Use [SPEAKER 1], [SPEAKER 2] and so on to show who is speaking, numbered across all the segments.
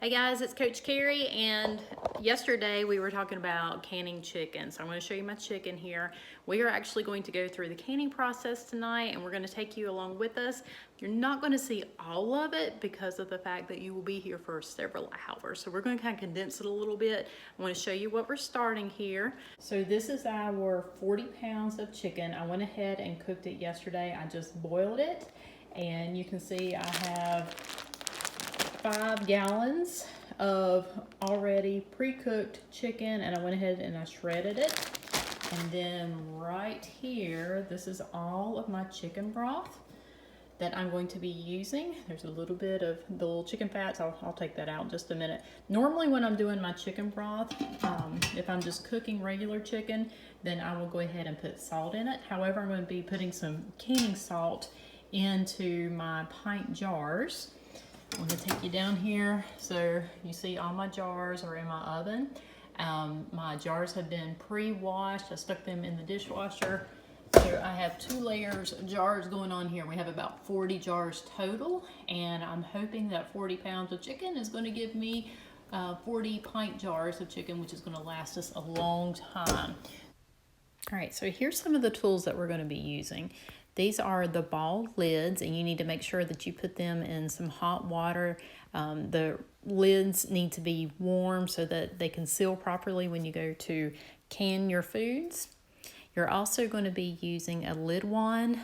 [SPEAKER 1] Hey guys, it's Coach Carrie, and yesterday we were talking about canning chicken. So I'm going to show you my chicken here. We are actually going to go through the canning process tonight, and we're going to take you along with us. You're not going to see all of it because of the fact that you will be here for several hours. So we're going to kind of condense it a little bit. I want to show you what we're starting here. So this is our 40 pounds of chicken. I went ahead and cooked it yesterday. I just boiled it, and you can see I have 5 gallons of already pre-cooked chicken, and I went ahead and I shredded it. And then right here, this is all of my chicken broth that I'm going to be using. There's a little bit of the little chicken fats. I'll take that out in just a minute. Normally when I'm doing my chicken broth, if I'm just cooking regular chicken, then I will go ahead and put salt in it. However, I'm going to be putting some canning salt into my pint jars. I'm going to take you down here. So you see all my jars are in my oven. My jars have been pre-washed. I stuck them in the dishwasher. So I have 2 layers of jars going on here. We have about 40 jars total, and I'm hoping that 40 pounds of chicken is going to give me 40 pint jars of chicken, which is going to last us a long time. All right, so here's some of the tools that we're going to be using. These are the ball lids, and you need to make sure that you put them in some hot water. The lids need to be warm so that they can seal properly when you go to can your foods. You're also going to be using a lid wand.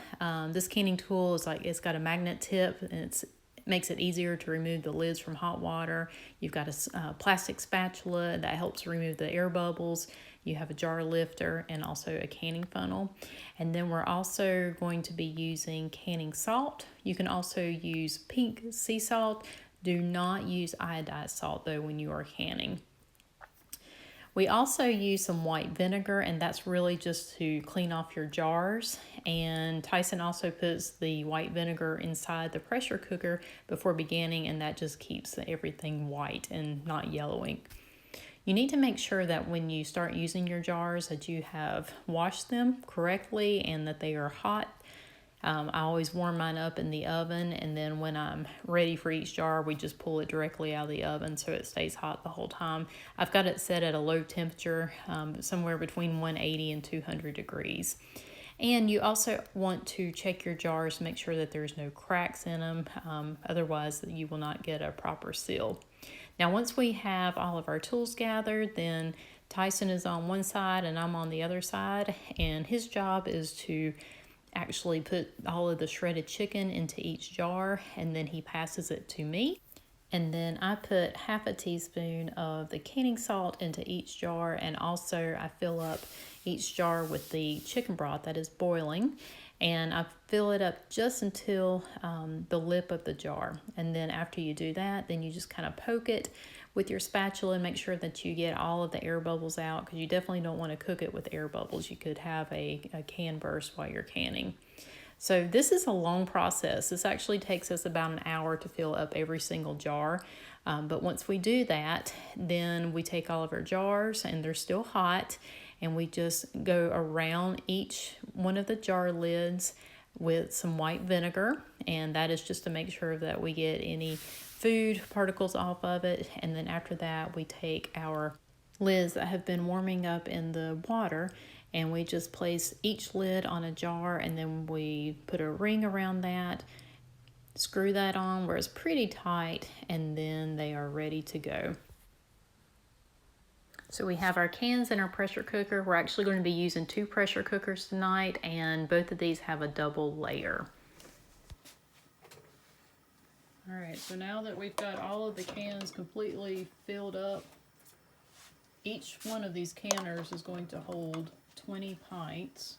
[SPEAKER 1] This canning tool is it's got a magnet tip, and it makes it easier to remove the lids from hot water. You've got a plastic spatula that helps remove the air bubbles. You have a jar lifter and also a canning funnel. And then we're also going to be using canning salt. You can also use pink sea salt. Do not use iodized salt though when you are canning. We also use some white vinegar, and that's really just to clean off your jars. And Tyson also puts the white vinegar inside the pressure cooker before beginning, and that just keeps everything white and not yellowing. You need to make sure that when you start using your jars that you have washed them correctly and that they are hot. I always warm mine up in the oven, and then when I'm ready for each jar, we just pull it directly out of the oven so it stays hot the whole time. I've got it set at a low temperature, somewhere between 180 and 200 degrees. And you also want to check your jars, make sure that there's no cracks in them, otherwise you will not get a proper seal. Now once we have all of our tools gathered, then Tyson is on one side and I'm on the other side, and his job is to actually put all of the shredded chicken into each jar, and then he passes it to me. And then I put half a teaspoon of the canning salt into each jar, and also I fill up each jar with the chicken broth that is boiling, and I fill it up just until the lip of the jar. And then after you do that, then you just kind of poke it with your spatula and make sure that you get all of the air bubbles out, because you definitely don't want to cook it with air bubbles. You could have a can burst while you're canning. So this is a long process. This actually takes us about an hour to fill up every single jar. But once we do that, then we take all of our jars, and they're still hot, and we just go around each one of the jar lids with some white vinegar, and that is just to make sure that we get any food particles off of it. And then after that, we take our lids that have been warming up in the water, and we just place each lid on a jar, and then we put a ring around that, screw that on where it's pretty tight, and then they are ready to go. So we have our cans in our pressure cooker. We're actually going to be using 2 pressure cookers tonight, and both of these have a double layer. All right, so now that we've got all of the cans completely filled up, each one of these canners is going to hold 20 pints.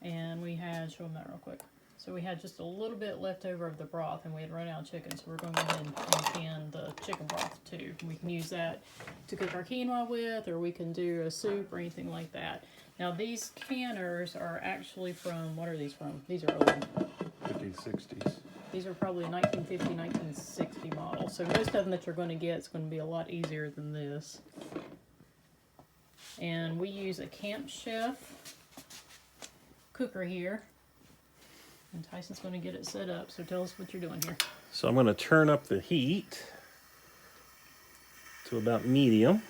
[SPEAKER 1] And we had, show them that real quick. So we had just a little bit left over of the broth, and we had run out of chicken, so we're going to go ahead and can the chicken broth too. We can use that to cook our quinoa with, or we can do a soup or anything like that. Now these canners are actually from, what are these from? These are old.
[SPEAKER 2] 1960s.
[SPEAKER 1] These are probably 1950, 1960 models. So most of them that you're going to get is going to be a lot easier than this. And we use a Camp Chef cooker here. And Tyson's going to get it set up. So tell us what you're doing here.
[SPEAKER 2] So I'm going to turn up the heat to about medium.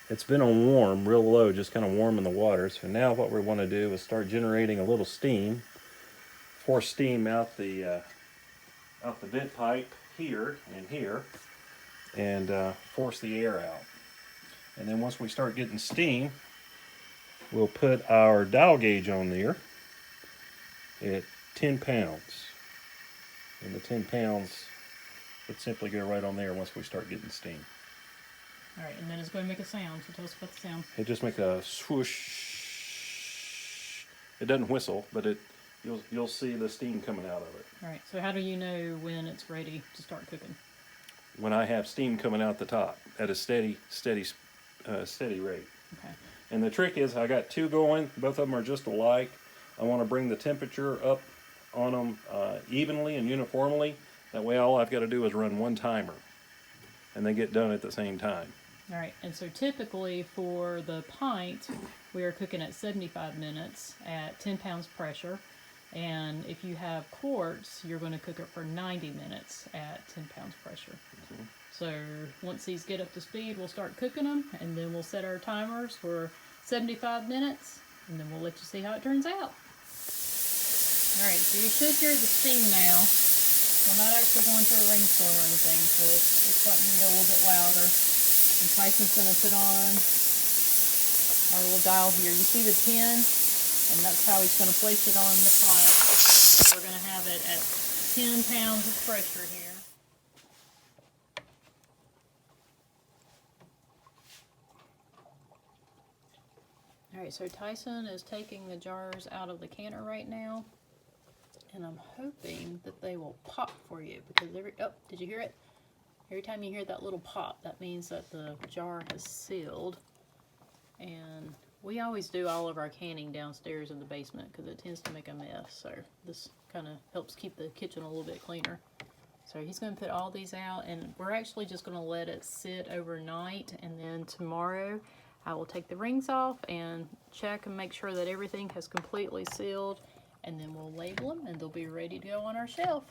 [SPEAKER 2] It's been on warm, real low, just kind of warm in the water. So now what we want to do is start generating a little steam. Force steam out the vent pipe here and here, and force the air out. And then once we start getting steam, we'll put our dial gauge on there at 10 pounds. And the 10 pounds would simply go right on there once we start getting steam.
[SPEAKER 1] All right, and then it's going to make a sound. So tell us about the sound.
[SPEAKER 2] It just makes a swoosh. It doesn't whistle, but you'll see the steam coming out of it.
[SPEAKER 1] All right, so how do you know when it's ready to start cooking?
[SPEAKER 2] When I have steam coming out the top at a steady rate.
[SPEAKER 1] Okay.
[SPEAKER 2] And the trick is, I got two going. Both of them are just alike. I want to bring the temperature up on them evenly and uniformly. That way, all I've got to do is run one timer, and they get done at the same time.
[SPEAKER 1] All right, and so typically for the pint, we are cooking at 75 minutes at 10 pounds pressure. And if you have quarts, you're going to cook it for 90 minutes at 10 pounds pressure.
[SPEAKER 2] Mm-hmm.
[SPEAKER 1] So once these get up to speed, we'll start cooking them, and then we'll set our timers for 75 minutes, and then we'll let you see how it turns out. All right, so you should hear the steam now. We're not actually going through a rainstorm or anything, so it's starting to go a little bit louder. And Tyson's going to put on our little dial here. You see the 10, and that's how he's going to place it on the pipe. So we're going to have it at 10 pounds of pressure here. All right, so Tyson is taking the jars out of the canner right now, and I'm hoping that they will pop for you, because did you hear it? Every time you hear that little pop, that means that the jar has sealed. And we always do all of our canning downstairs in the basement because it tends to make a mess, so this kind of helps keep the kitchen a little bit cleaner. So he's going to put all these out, and we're actually just going to let it sit overnight, and then tomorrow I will take the rings off and check and make sure that everything has completely sealed, and then we'll label them and they'll be ready to go on our shelf.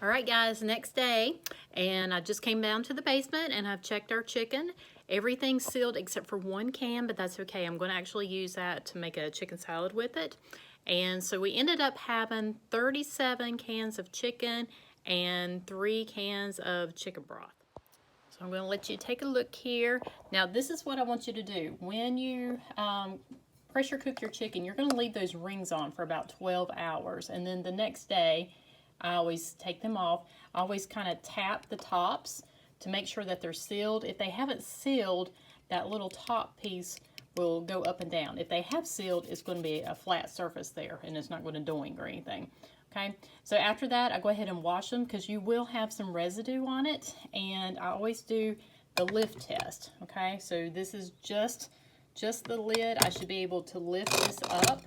[SPEAKER 1] All right, guys, next day, and I just came down to the basement and I've checked our chicken. Everything's sealed except for one can, but that's okay. I'm going to actually use that to make a chicken salad with it. And so we ended up having 37 cans of chicken and 3 cans of chicken broth. So I'm going to let you take a look here. Now, this is what I want you to do. When you pressure cook your chicken, you're going to leave those rings on for about 12 hours. And then the next day, I always take them off. I always kind of tap the tops to make sure that they're sealed. If they haven't sealed, that little top piece will go up and down. If they have sealed, it's going to be a flat surface there, and it's not going to doing or anything. Okay, so after that, I go ahead and wash them because you will have some residue on it, and I always do the lift test. Okay, so this is just the lid. I should be able to lift this up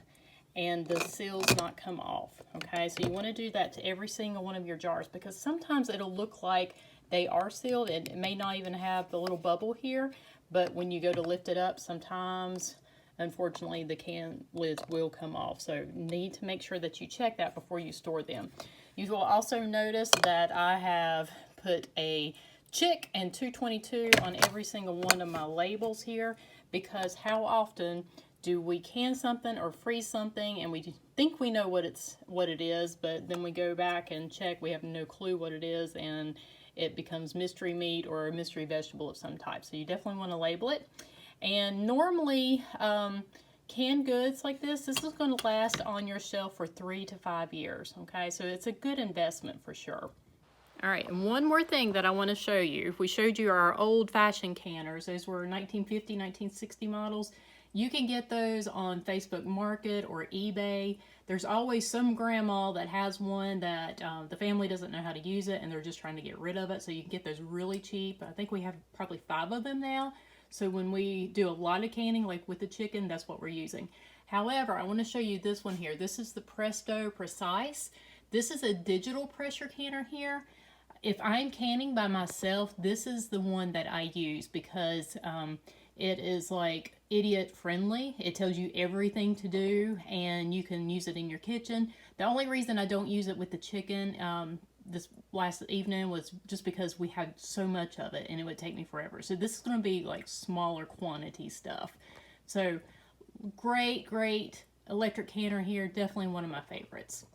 [SPEAKER 1] and the seals not come off. Okay, so you want to do that to every single one of your jars, because sometimes it'll look like they are sealed and it may not even have the little bubble here, but when you go to lift it up, sometimes unfortunately the can lids will come off. So need to make sure that you check that before you store them. You will also notice that I have put a chick and 222 on every single one of my labels here, because how often do we can something or freeze something and we think we know what it is, but then we go back and check, we have no clue what it is, and it becomes mystery meat or a mystery vegetable of some type. So you definitely want to label it. And normally canned goods like this is going to last on your shelf for 3 to 5 years. Okay, so it's a good investment for sure. All right, and one more thing that I want to show you. If we showed you our old-fashioned canners, those were 1950, 1960 models. You can get those on Facebook Market or eBay. There's always some grandma that has one that the family doesn't know how to use it, and they're just trying to get rid of it, so you can get those really cheap. I think we have probably 5 of them now. So when we do a lot of canning, like with the chicken, that's what we're using. However, I want to show you this one here. This is the Presto Precise. This is a digital pressure canner here. If I'm canning by myself, this is the one that I use because it is like idiot friendly. It tells you everything to do and you can use it in your kitchen. The only reason I don't use it with the chicken, this last evening was just because we had so much of it and it would take me forever. So this is going to be like smaller quantity stuff. So great electric canner here. Definitely one of my favorites.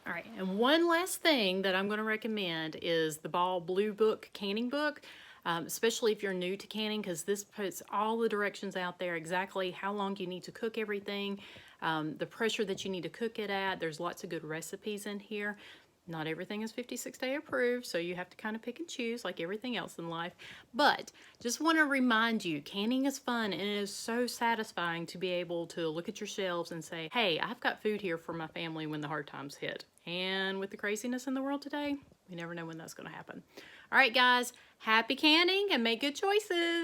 [SPEAKER 1] All right, and one last thing that I'm going to recommend is the Ball Blue Book canning book, especially if you're new to canning, because this puts all the directions out there, exactly how long you need to cook everything, the pressure that you need to cook it at. There's lots of good recipes in here. Not everything is 56-day approved, so you have to kind of pick and choose like everything else in life. But just want to remind you, canning is fun and it is so satisfying to be able to look at your shelves and say, hey, I've got food here for my family when the hard times hit. And with the craziness in the world today, we never know when that's going to happen. All right, guys, happy canning and make good choices.